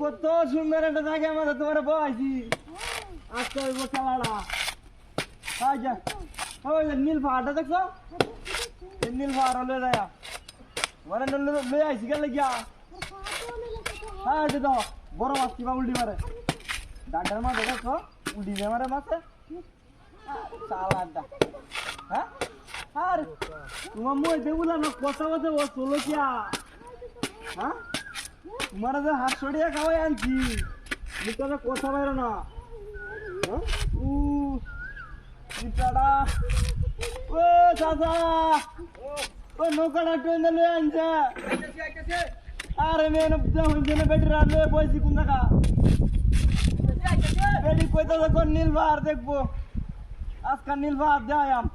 কত সুন্দর একটা জায়গায় মধ্যে তোমার বয়সি আজকে ওই খেলাটা হাই যা ওই নীল পাহাড়টা দেখছো নীল পাহাড় হলে যায় মানে লই আইসি গেলে গিয়া হ্যাঁ এটা তো বড় মাছ কিবা উল্টি মারে ডান্ডার মাছ দেখছো উল্টি দিয়ে মারে মাছে চালাড্ডা হ্যাঁ আর তোমার মই দেখুলা না কথা বলতে ও চলো কিয়া হ্যাঁ তোমার যে হাত সরিয়ে খাওয়াই আনছি মুখটা কথা বাইরো না ইটাডা ও চাচা ও নৌকাটা ট্রেনে লয়ে আনছে আরে মেন হইছে না বেটি রাত লয়ে বইছি কোন জায়গা বেটি কইতা যখন নীল পাহাড় দেখবো আজকাল নীল পাহাড় যাইয়াম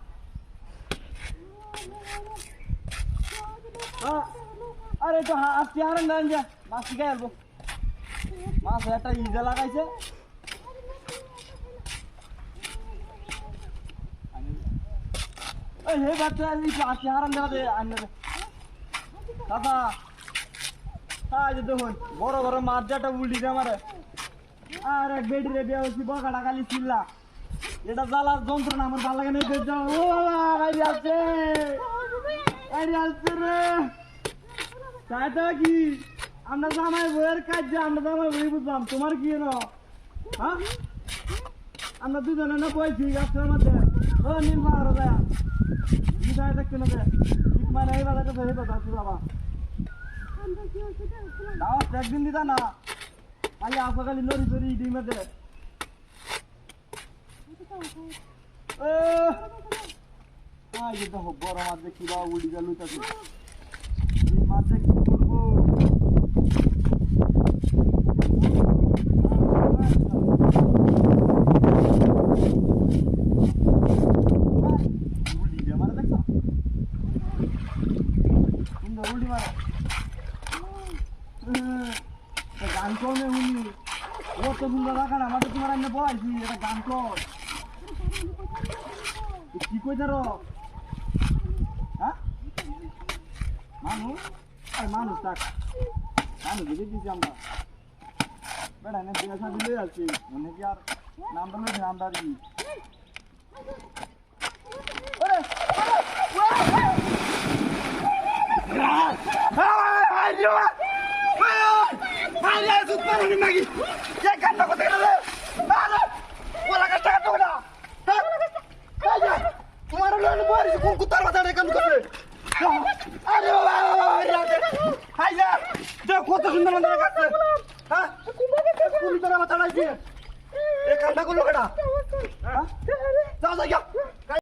আরে তো আজকে আর না যা মাছ শিখে আসবো মাছ একটা ইজা লাগাইছে এই হে বাচ্চা আজকে হারান দেওয়া দে আনলে দাদা হ্যাঁ যে দেখুন বড় বড় মাছ যেটা উল্টি দে আমারে আর এক বেডি রে বিয়া হচ্ছি বকাটা খালি চিল্লা এটা জ্বালার যন্ত্রণা আমার ভালো লাগে না ও বাইরে আছে বাইরে আসছে রে তাইটা কি আমরা জামাই বইয়ের কাজ যে আমরা জামাই বই বুঝলাম তোমার কি না হ্যাঁ আমরা দুজনে না বইছি গাছের মধ্যে ও নীল পাহাড় যায় বিদায় দেখতে না যে ঠিক মানে এই বাজারটা ধরে তো যাচ্ছি বাবা দাও একদিন দিতা না খালি আসো খালি লড়ি চড়ি ডিমের দে বড় মাছ দেখি বা উড়ি গেল মাছ দেখি করবো উল্টি মারা দেখো উল্টি মারা গান কমে উনি ও তো সুন্দর রাখা না আমাদের তোমার এমনি বলাইছি এটা গান কর কি কই ধরো হ্যাঁ মানুষ আর মানুষ থাক মানুষ বুঝে দিচ্ছি আমরা বেড়া না বিয়ে শাদি লয়ে আসছি মনে কি আর নামটা লইছি নামটা আর কি তোমার কোন কুত্তার মাথা কাম করবে আরে কত সুন্দর মন্দির কাটছে হ্যাঁ কোন মাথা লাগছে এ কামটা করলো কেটা যাও যাও